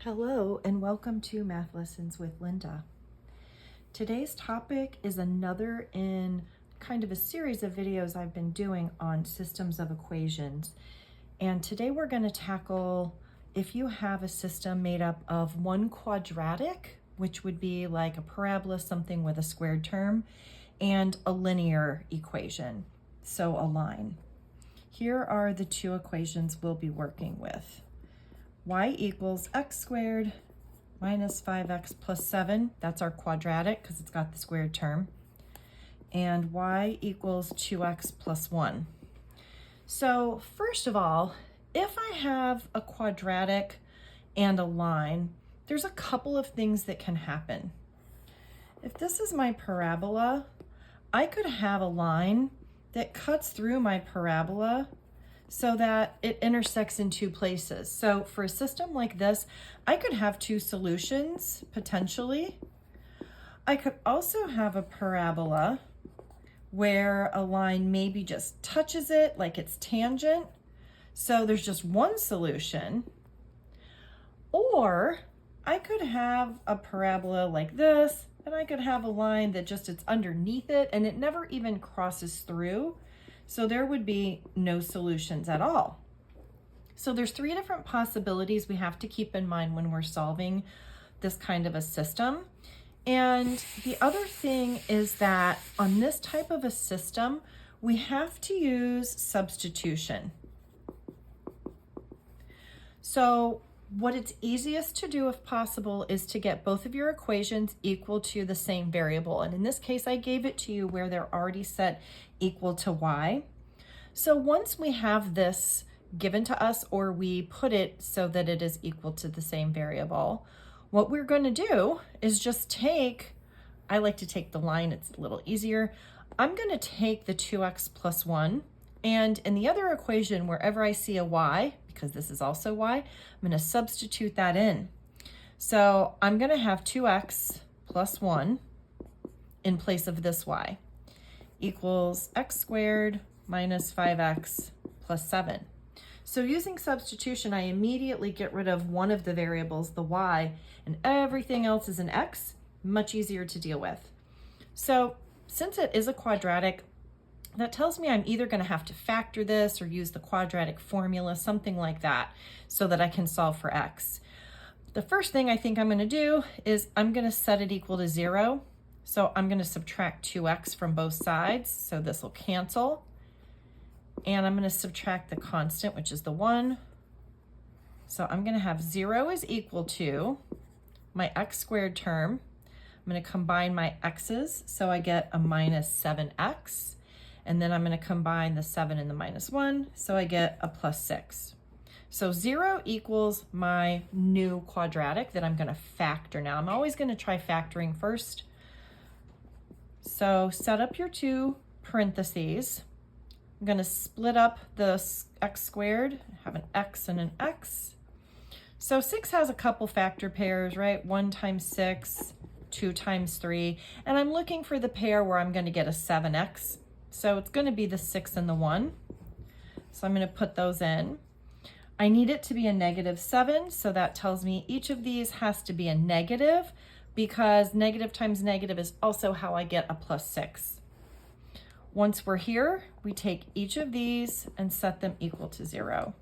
Hello and welcome to Math Lessons with Linda. Today's topic is another in kind of a series of videos I've been doing on systems of equations. And today we're going to tackle if you have a system made up of one quadratic, which would be like a parabola, something with a squared term, and a linear equation, so a line. Here are the two equations we'll be working with. Y equals x squared minus 5x plus 7. That's our quadratic because it's got the squared term. And y equals 2x plus 1. So first of all, if I have a quadratic and a line, there's a couple of things that can happen. If this is my parabola, I could have a line that cuts through my parabola so that it intersects in two places. So for a system like this, I could have two solutions, potentially. I could also have a parabola where a line maybe just touches it, like it's tangent. So there's just one solution. Or I could have a parabola like this, and I could have a line that just it's underneath it and it never even crosses through. So there would be no solutions at all. So there's three different possibilities we have to keep in mind when we're solving this kind of a system. And the other thing is that on this type of a system, we have to use substitution. So what it's easiest to do if possible is to get both of your equations equal to the same variable. And in this case, I gave it to you where they're already set equal to y. So once we have this given to us, or we put it so that it is equal to the same variable, what we're going to do is just take, I like to take the line, it's a little easier. I'm going to take the 2x plus 1, and in the other equation, wherever I see a y, because this is also y, I'm going to substitute that in. So I'm going to have 2x plus 1 in place of this y equals x squared minus 5x plus 7. So using substitution, I immediately get rid of one of the variables, the y, and everything else is an x, much easier to deal with. So since it is a quadratic, that tells me I'm either going to have to factor this or use the quadratic formula, something like that, so that I can solve for x. The first thing I think I'm going to do is I'm going to set it equal to 0. So I'm going to subtract 2x from both sides, so this will cancel. And I'm going to subtract the constant, which is the 1. So I'm going to have 0 is equal to my x squared term. I'm going to combine my x's, so I get a minus 7x. And then I'm going to combine the 7 and the minus 1, so I get a plus 6. So 0 equals my new quadratic that I'm going to factor. Now, I'm always going to try factoring first. So set up your two parentheses. I'm going to split up the x squared, have an x and an x. So 6 has a couple factor pairs, right? 1 times 6, 2 times 3. And I'm looking for the pair where I'm going to get a 7x. So it's going to be the 6 and the 1. So I'm going to put those in. I need it to be a negative 7, so that tells me each of these has to be a negative, because negative times negative is also how I get a plus 6. Once we're here, we take each of these and set them equal to 0.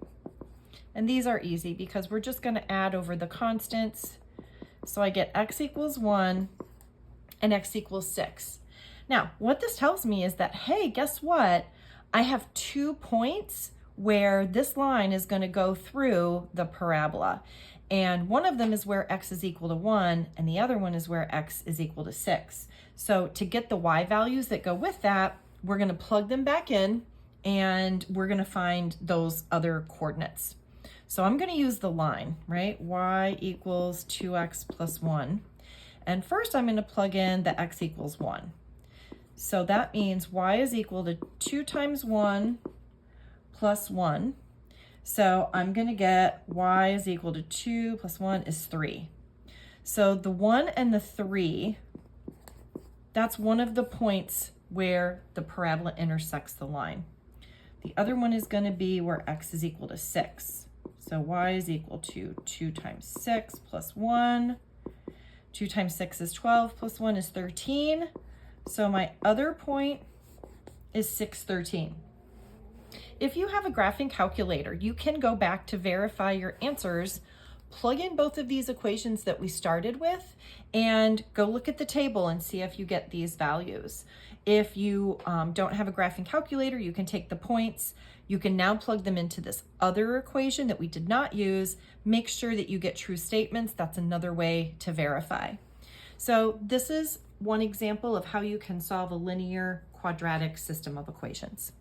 And these are easy because we're just going to add over the constants. So I get x equals 1 and x equals 6. Now, what this tells me is that, hey, guess what? I have 2 points where this line is going to go through the parabola. And one of them is where x is equal to 1, and the other one is where x is equal to 6. So to get the y values that go with that, we're going to plug them back in, and we're going to find those other coordinates. So I'm going to use the line, right? Y equals 2x plus 1. And first I'm going to plug in the x equals 1. So that means y is equal to 2 times 1 plus 1. So I'm going to get y is equal to 2 plus 1 is 3. So the 1 and the 3, that's one of the points where the parabola intersects the line. The other one is going to be where x is equal to 6. So So y is equal to 2 times 6 plus 1. 2 times 6 is 12 plus 1 is 13. So my other point is 613. If you have a graphing calculator, you can go back to verify your answers, plug in both of these equations that we started with, and go look at the table and see if you get these values. If you don't have a graphing calculator, you can take the points. You can now plug them into this other equation that we did not use. Make sure that you get true statements. That's another way to verify. So this is one example of how you can solve a linear quadratic system of equations.